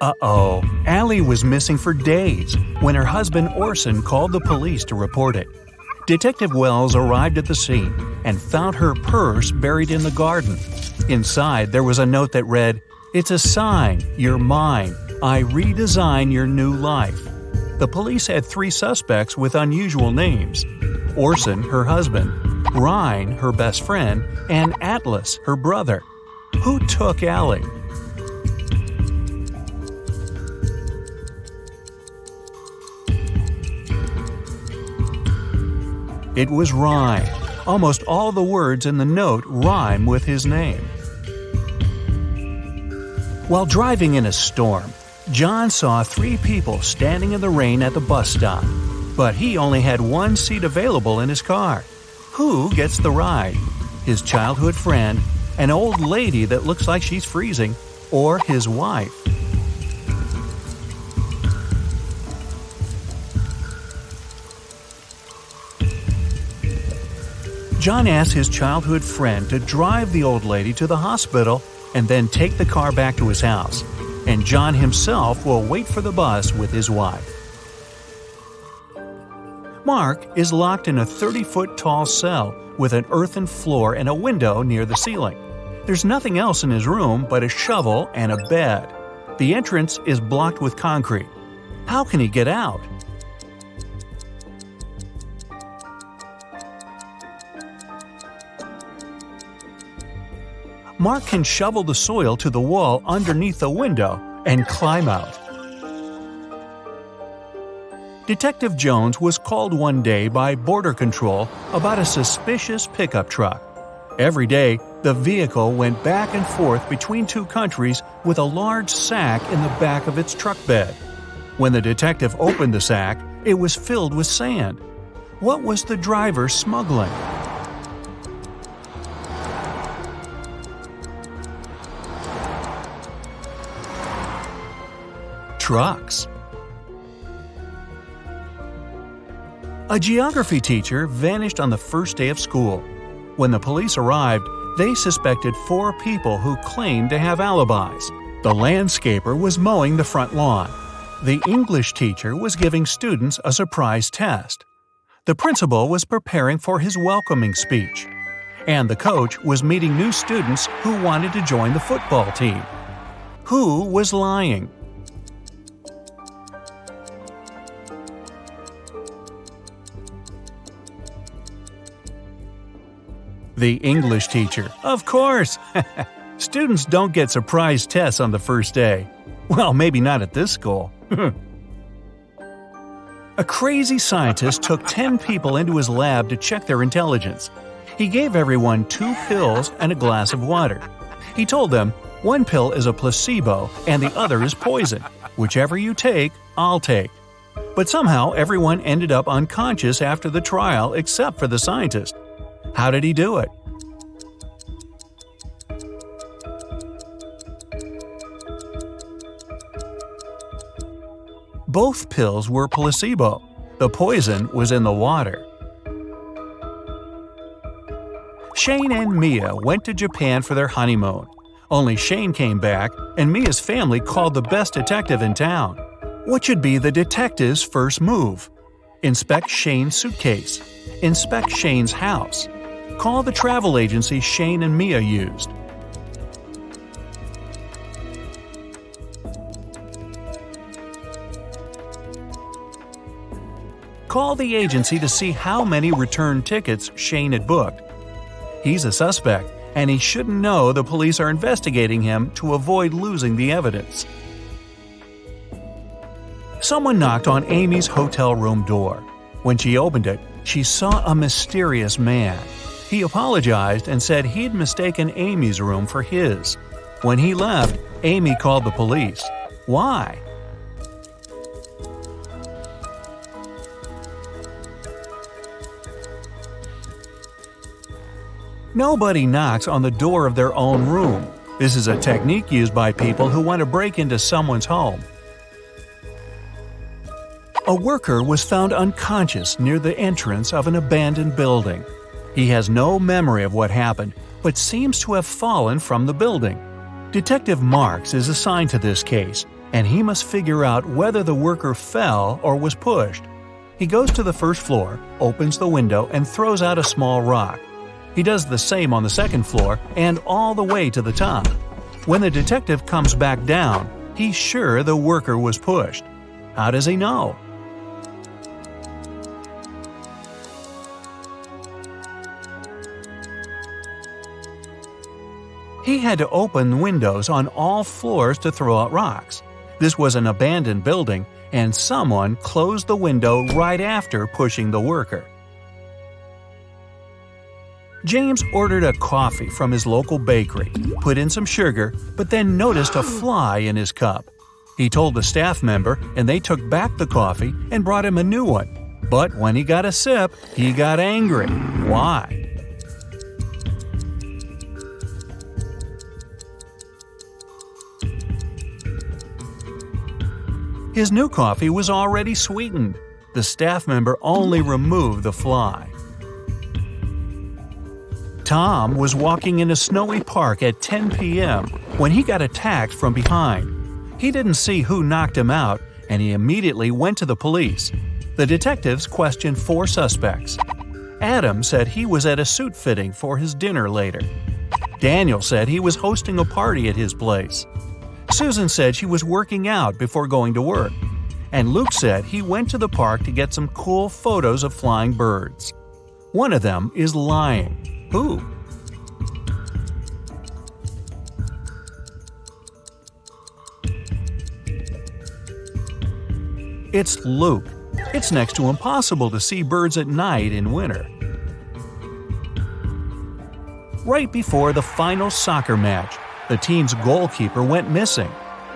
Uh-oh, Allie was missing for days when her husband Orson called the police to report it. Detective Wells arrived at the scene and found her purse buried in the garden. Inside, there was a note that read, "It's a sign, you're mine. I redesign your new life." The police had 3 suspects with unusual names: Orson, her husband; Ryan, her best friend; and Atlas, her brother. Who took Allie? It was Ryan. Almost all the words in the note rhyme with his name. While driving in a storm, John saw 3 people standing in the rain at the bus stop, but he only had 1 seat available in his car. Who gets the ride? His childhood friend, an old lady that looks like she's freezing, or his wife? John asked his childhood friend to drive the old lady to the hospital and then take the car back to his house, and John himself will wait for the bus with his wife. Mark is locked in a 30-foot-tall cell with an earthen floor and a window near the ceiling. There's nothing else in his room but a shovel and a bed. The entrance is blocked with concrete. How can he get out? Mark can shovel the soil to the wall underneath the window and climb out. Detective Jones was called one day by Border Control about a suspicious pickup truck. Every day, the vehicle went back and forth between 2 countries with a large sack in the back of its truck bed. When the detective opened the sack, it was filled with sand. What was the driver smuggling? Trucks. A geography teacher vanished on the first day of school. When the police arrived, they suspected 4 people who claimed to have alibis. The landscaper was mowing the front lawn. The English teacher was giving students a surprise test. The principal was preparing for his welcoming speech. And the coach was meeting new students who wanted to join the football team. Who was lying? The English teacher, of course! Students don't get surprise tests on the first day. Well, maybe not at this school. A crazy scientist took 10 people into his lab to check their intelligence. He gave everyone 2 pills and a glass of water. He told them, one pill is a placebo and the other is poison. Whichever you take, I'll take. But somehow everyone ended up unconscious after the trial except for the scientist. How did he do it? Both pills were placebo. The poison was in the water. Shane and Mia went to Japan for their honeymoon. Only Shane came back, and Mia's family called the best detective in town. What should be the detective's first move? Inspect Shane's suitcase. Inspect Shane's house. Call the travel agency Shane and Mia used. Call the agency to see how many return tickets Shane had booked. He's a suspect, and he shouldn't know the police are investigating him to avoid losing the evidence. Someone knocked on Amy's hotel room door. When she opened it, she saw a mysterious man. He apologized and said he'd mistaken Amy's room for his. When he left, Amy called the police. Why? Nobody knocks on the door of their own room. This is a technique used by people who want to break into someone's home. A worker was found unconscious near the entrance of an abandoned building. He has no memory of what happened, but seems to have fallen from the building. Detective Marks is assigned to this case, and he must figure out whether the worker fell or was pushed. He goes to the first floor, opens the window, and throws out a small rock. He does the same on the second floor and all the way to the top. When the detective comes back down, he's sure the worker was pushed. How does he know? He had to open windows on all floors to throw out rocks. This was an abandoned building, and someone closed the window right after pushing the worker. James ordered a coffee from his local bakery, put in some sugar, but then noticed a fly in his cup. He told the staff member, and they took back the coffee and brought him a new one. But when he got a sip, he got angry. Why? His new coffee was already sweetened. The staff member only removed the fly. Tom was walking in a snowy park at 10 p.m. when he got attacked from behind. He didn't see who knocked him out, and he immediately went to the police. The detectives questioned 4 suspects. Adam said he was at a suit fitting for his dinner later. Daniel said he was hosting a party at his place. Susan said she was working out before going to work. And Luke said he went to the park to get some cool photos of flying birds. One of them is lying. Who? It's Luke. It's next to impossible to see birds at night in winter. Right before the final soccer match, the team's goalkeeper went missing.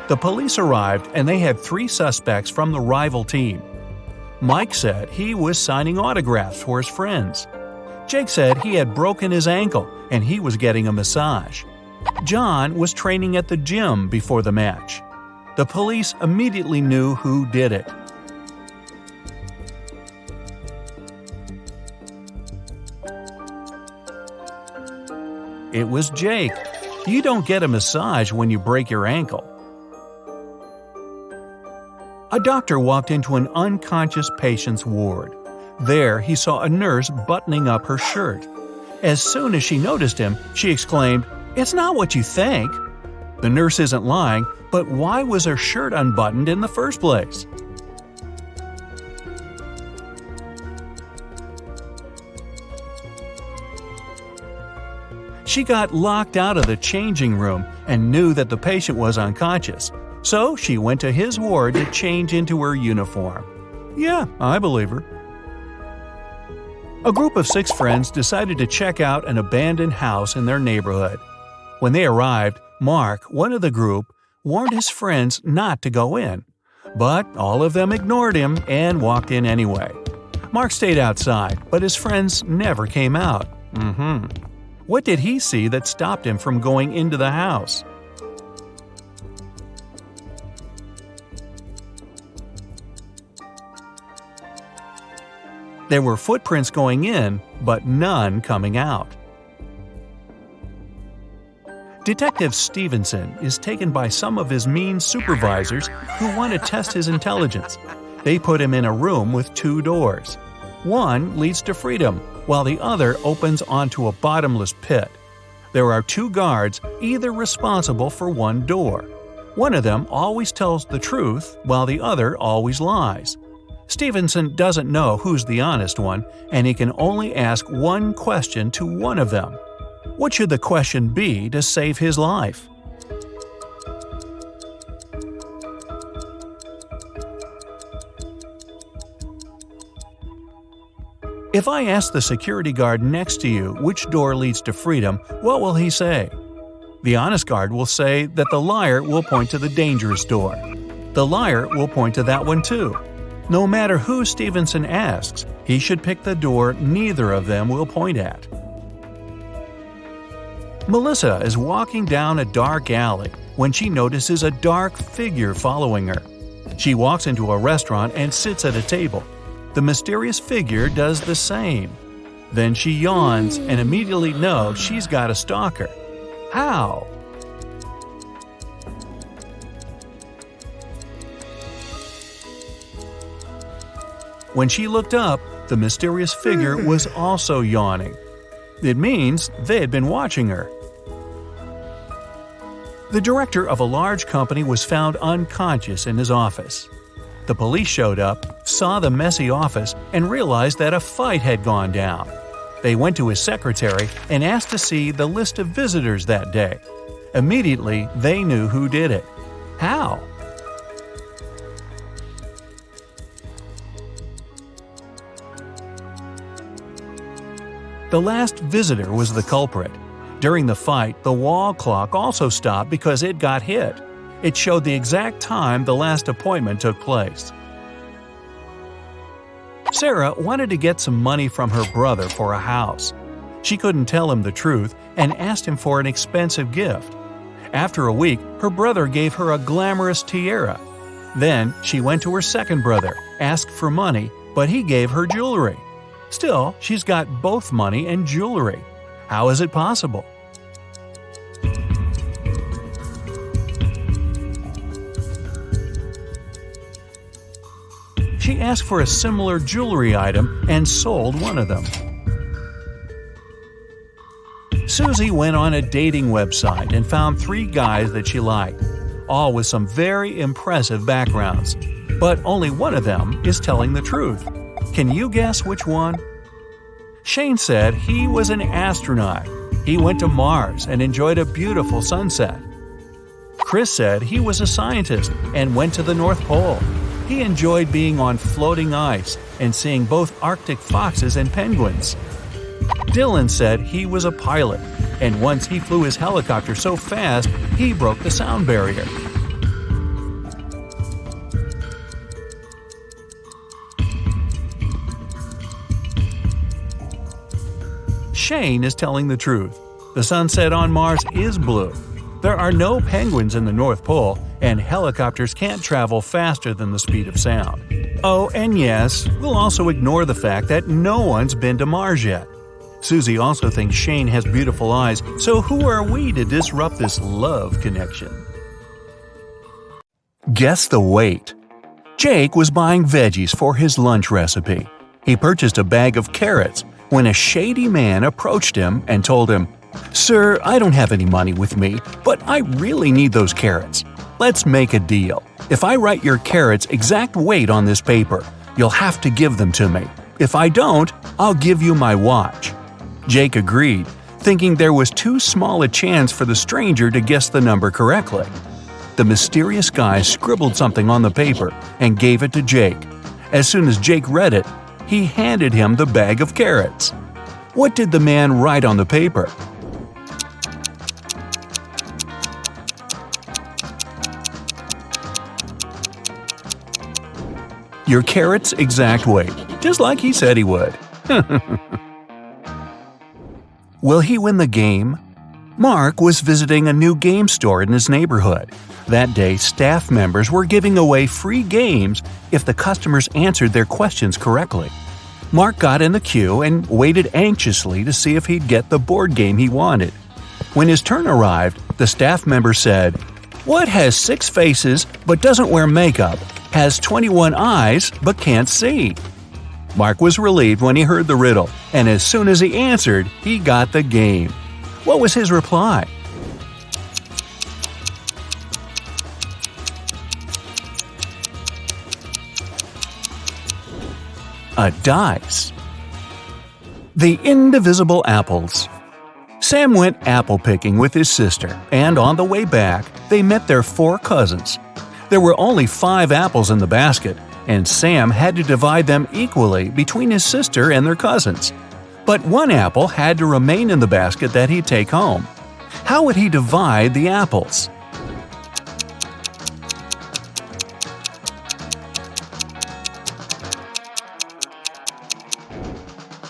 The police arrived and they had 3 suspects from the rival team. Mike said he was signing autographs for his friends. Jake said he had broken his ankle and he was getting a massage. John was training at the gym before the match. The police immediately knew who did it. It was Jake. You don't get a massage when you break your ankle. A doctor walked into an unconscious patient's ward. There, he saw a nurse buttoning up her shirt. As soon as she noticed him, she exclaimed, "It's not what you think." The nurse isn't lying, but why was her shirt unbuttoned in the first place? She got locked out of the changing room and knew that the patient was unconscious. So she went to his ward to change into her uniform. Yeah, I believe her. A group of 6 friends decided to check out an abandoned house in their neighborhood. When they arrived, Mark, one of the group, warned his friends not to go in. But all of them ignored him and walked in anyway. Mark stayed outside, but his friends never came out. What did he see that stopped him from going into the house? There were footprints going in, but none coming out. Detective Stevenson is taken by some of his mean supervisors who want to test his intelligence. They put him in a room with 2 doors. One leads to freedom, while the other opens onto a bottomless pit. There are 2 guards, either responsible for one door. One of them always tells the truth, while the other always lies. Stevenson doesn't know who's the honest one, and he can only ask one question to one of them. What should the question be to save his life? If I ask the security guard next to you which door leads to freedom, what will he say? The honest guard will say that the liar will point to the dangerous door. The liar will point to that one too. No matter who Stevenson asks, he should pick the door neither of them will point at. Melissa is walking down a dark alley when she notices a dark figure following her. She walks into a restaurant and sits at a table. The mysterious figure does the same. Then she yawns and immediately knows she's got a stalker. How? When she looked up, the mysterious figure was also yawning. It means they had been watching her. The director of a large company was found unconscious in his office. The police showed up, saw the messy office, and realized that a fight had gone down. They went to his secretary and asked to see the list of visitors that day. Immediately, they knew who did it. How? The last visitor was the culprit. During the fight, the wall clock also stopped because it got hit. It showed the exact time the last appointment took place. Sarah wanted to get some money from her brother for a house. She couldn't tell him the truth and asked him for an expensive gift. After a week, her brother gave her a glamorous tiara. Then she went to her second brother, asked for money, but he gave her jewelry. Still, she's got both money and jewelry. How is it possible? She asked for a similar jewelry item and sold one of them. Susie went on a dating website and found 3 guys that she liked, all with some very impressive backgrounds. But only one of them is telling the truth. Can you guess which one? Shane said he was an astronaut. He went to Mars and enjoyed a beautiful sunset. Chris said he was a scientist and went to the North Pole. He enjoyed being on floating ice and seeing both Arctic foxes and penguins. Dylan said he was a pilot, and once he flew his helicopter so fast he broke the sound barrier. Shane is telling the truth. The sunset on Mars is blue. There are no penguins in the North Pole, and helicopters can't travel faster than the speed of sound. Oh, and yes, we'll also ignore the fact that no one's been to Mars yet. Susie also thinks Shane has beautiful eyes, so who are we to disrupt this love connection? Guess the weight. Jake was buying veggies for his lunch recipe. He purchased a bag of carrots when a shady man approached him and told him, "Sir, I don't have any money with me, but I really need those carrots. Let's make a deal. If I write your carrots' exact weight on this paper, you'll have to give them to me. If I don't, I'll give you my watch." Jake agreed, thinking there was too small a chance for the stranger to guess the number correctly. The mysterious guy scribbled something on the paper and gave it to Jake. As soon as Jake read it, he handed him the bag of carrots. What did the man write on the paper? Your carrot's exact weight, just like he said he would. Will he win the game? Mark was visiting a new game store in his neighborhood. That day, staff members were giving away free games if the customers answered their questions correctly. Mark got in the queue and waited anxiously to see if he'd get the board game he wanted. When his turn arrived, the staff member said, "What has 6 faces but doesn't wear makeup, has 21 eyes but can't see?" Mark was relieved when he heard the riddle, and as soon as he answered, he got the game. What was his reply? A dice. The indivisible apples. Sam went apple picking with his sister, and on the way back, they met their 4 cousins. There were only 5 apples in the basket, and Sam had to divide them equally between his sister and their cousins. But one apple had to remain in the basket that he'd take home. How would he divide the apples?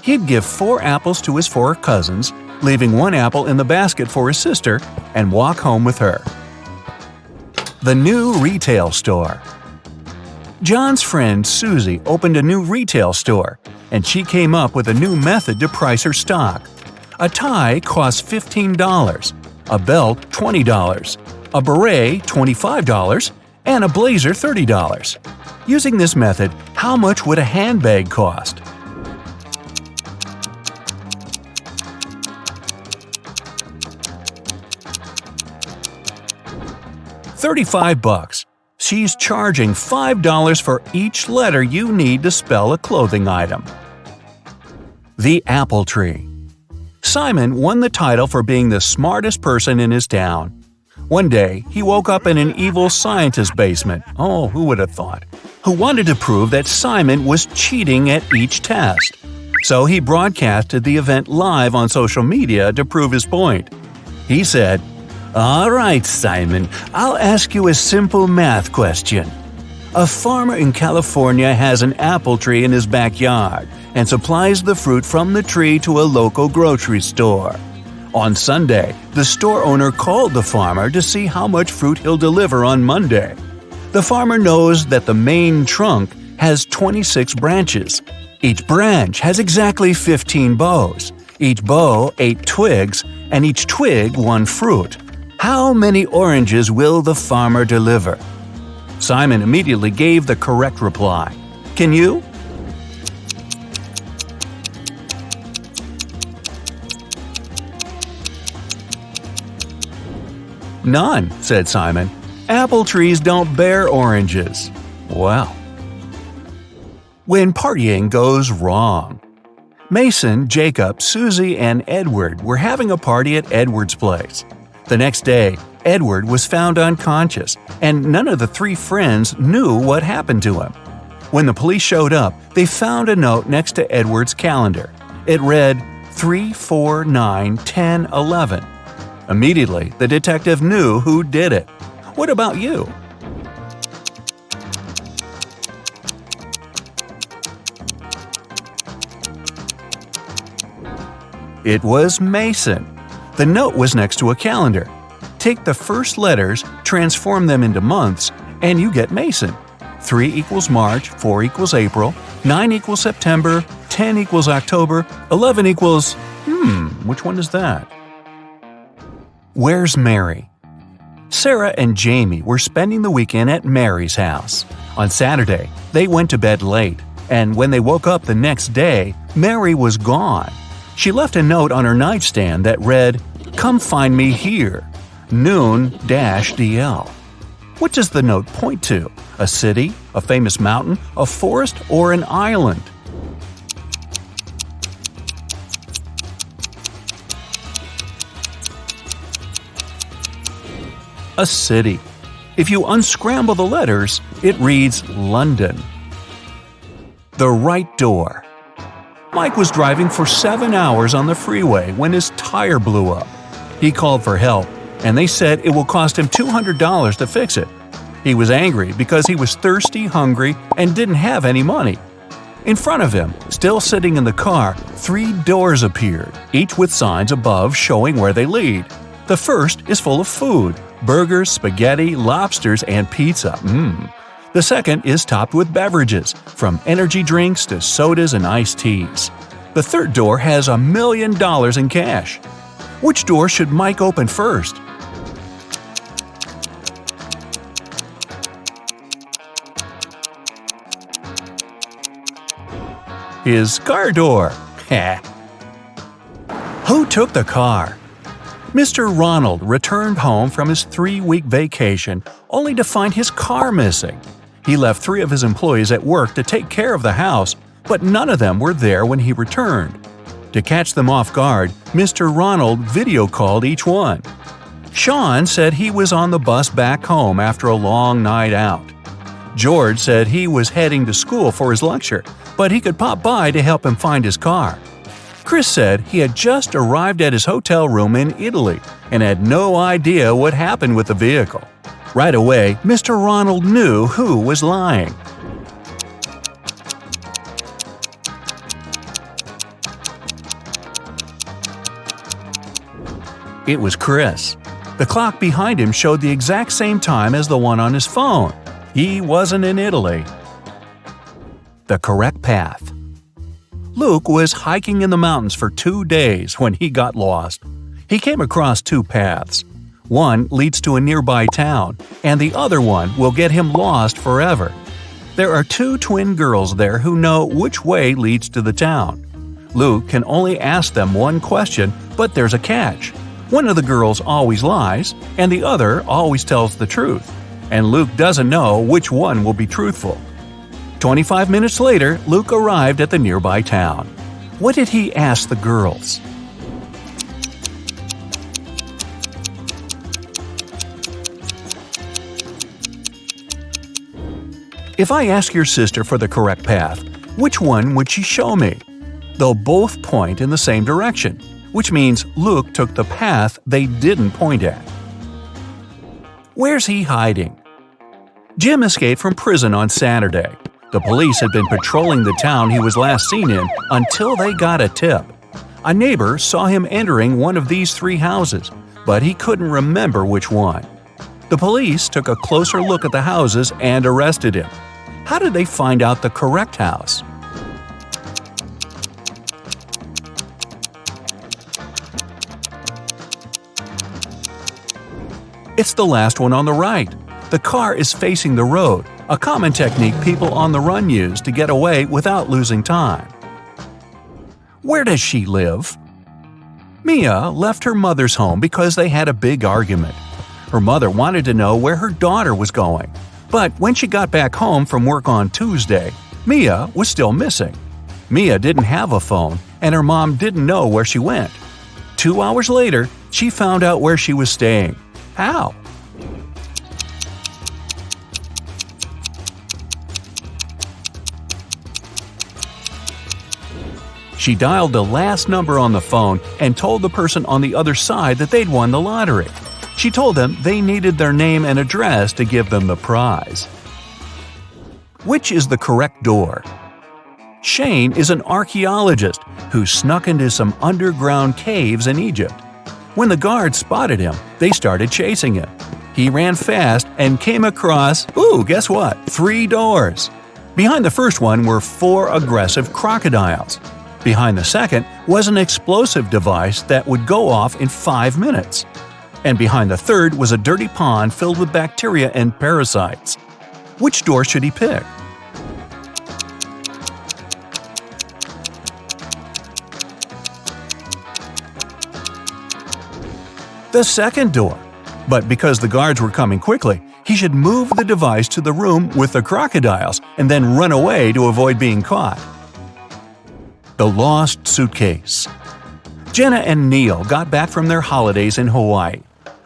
He'd give 4 apples to his 4 cousins, leaving 1 apple in the basket for his sister, and walk home with her. The new retail store. John's friend Susie opened a new retail store, and she came up with a new method to price her stock. A tie cost $15, a belt $20, a beret $25, and a blazer $30. Using this method, how much would a handbag cost? $35. She's charging $5 for each letter you need to spell a clothing item. The Apple Tree. Simon won the title for being the smartest person in his town. One day, he woke up in an evil scientist's basement – oh, who would have thought? – who wanted to prove that Simon was cheating at each test. So he broadcasted the event live on social media to prove his point. He said, "All right, Simon, I'll ask you a simple math question. A farmer in California has an apple tree in his backyard and supplies the fruit from the tree to a local grocery store. On Sunday, the store owner called the farmer to see how much fruit he'll deliver on Monday. The farmer knows that the main trunk has 26 branches. Each branch has exactly 15 boughs, each bough 8 twigs, and each twig 1 fruit. How many oranges will the farmer deliver?" Simon immediately gave the correct reply. Can you? "None," said Simon. "Apple trees don't bear oranges." Well. When partying goes wrong. Mason, Jacob, Susie, and Edward were having a party at Edward's place. The next day, Edward was found unconscious, and none of the 3 friends knew what happened to him. When the police showed up, they found a note next to Edward's calendar. It read 3, 4, 9, 10, 11. Immediately, the detective knew who did it. What about you? It was Mason. The note was next to a calendar. Take the first letters, transform them into months, and you get Mason. 3 equals March, 4 equals April, 9 equals September, 10 equals October, 11 equals… which one is that? Where's Mary? Sarah and Jamie were spending the weekend at Mary's house. On Saturday, they went to bed late, and when they woke up the next day, Mary was gone. She left a note on her nightstand that read, "Come find me here, noon-DL." What does the note point to? A city, a famous mountain, a forest, or an island? A city. If you unscramble the letters, it reads London. The right door. Mike was driving for 7 hours on the freeway when his tire blew up. He called for help, and they said it will cost him $200 to fix it. He was angry because he was thirsty, hungry, and didn't have any money. In front of him, still sitting in the car, 3 doors appeared, each with signs above showing where they lead. The first is full of food: burgers, spaghetti, lobsters, and pizza. The second is topped with beverages, from energy drinks to sodas and iced teas. The third door has $1 million in cash. Which door should Mike open first? His car door. Who took the car? Mr. Ronald returned home from his 3-week vacation only to find his car missing. He left 3 of his employees at work to take care of the house, but none of them were there when he returned. To catch them off guard, Mr. Ronald video called each one. Sean said he was on the bus back home after a long night out. George said he was heading to school for his lecture, but he could pop by to help him find his car. Chris said he had just arrived at his hotel room in Italy and had no idea what happened with the vehicle. Right away, Mr. Ronald knew who was lying. It was Chris. The clock behind him showed the exact same time as the one on his phone. He wasn't in Italy. The correct path. Luke was hiking in the mountains for 2 days when he got lost. He came across 2 paths. One leads to a nearby town, and the other one will get him lost forever. There are two twin girls there who know which way leads to the town. Luke can only ask them one question, but there's a catch. One of the girls always lies, and the other always tells the truth. And Luke doesn't know which one will be truthful. 25 minutes later, Luke arrived at the nearby town. What did he ask the girls? If I ask your sister for the correct path, which one would she show me? They'll both point in the same direction, which means Luke took the path they didn't point at. Where's he hiding? Jim escaped from prison on Saturday. The police had been patrolling the town he was last seen in until they got a tip. A neighbor saw him entering one of these three houses, but he couldn't remember which one. The police took a closer look at the houses and arrested him. How did they find out the correct house? It's the last one on the right. The car is facing the road, a common technique people on the run use to get away without losing time. Where does she live? Mia left her mother's home because they had a big argument. Her mother wanted to know where her daughter was going, but when she got back home from work on Tuesday, Mia was still missing. Mia didn't have a phone, and her mom didn't know where she went. 2 hours later, she found out where she was staying. How? She dialed the last number on the phone and told the person on the other side that they'd won the lottery. She told them they needed their name and address to give them the prize. Which is the correct door? Shane is an archaeologist who snuck into some underground caves in Egypt. When the guards spotted him, they started chasing him. He ran fast and came across, guess what? 3 doors. Behind the first one were 4 aggressive crocodiles. Behind the second was an explosive device that would go off in 5 minutes. And behind the third was a dirty pond filled with bacteria and parasites. Which door should he pick? The second door. But because the guards were coming quickly, he should move the device to the room with the crocodiles and then run away to avoid being caught. The Lost Suitcase. Jenna and Neil got back from their holidays in Hawaii.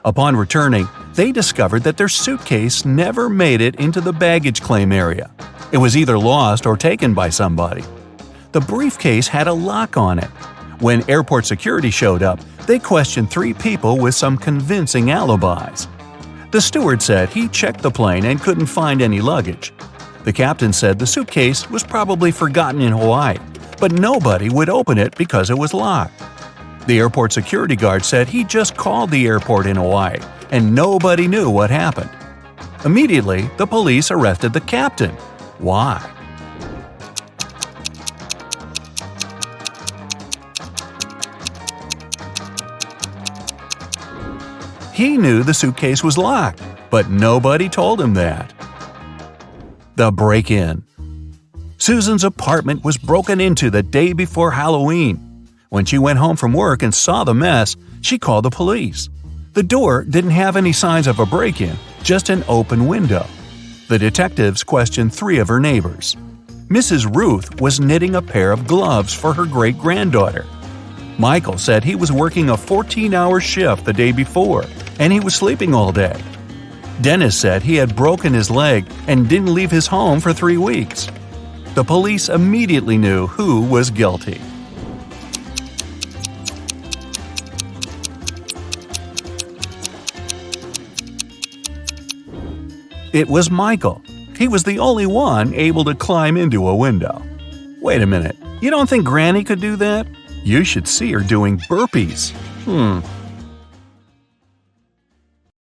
Upon returning, they discovered that their suitcase never made it into the baggage claim area. It was either lost or taken by somebody. The briefcase had a lock on it. When airport security showed up, they questioned 3 people with some convincing alibis. The steward said he checked the plane and couldn't find any luggage. The captain said the suitcase was probably forgotten in Hawaii, but nobody would open it because it was locked. The airport security guard said he just called the airport in Hawaii, and nobody knew what happened. Immediately, the police arrested the captain. Why? He knew the suitcase was locked, but nobody told him that. The Breakin. Susan's apartment was broken into the day before Halloween. When she went home from work and saw the mess, she called the police. The door didn't have any signs of a break-in, just an open window. The detectives questioned 3 of her neighbors. Mrs. Ruth was knitting a pair of gloves for her great-granddaughter. Michael said he was working a 14-hour shift the day before, and he was sleeping all day. Dennis said he had broken his leg and didn't leave his home for 3 weeks. The police immediately knew who was guilty. It was Michael. He was the only one able to climb into a window. Wait a minute, you don't think Granny could do that? You should see her doing burpees.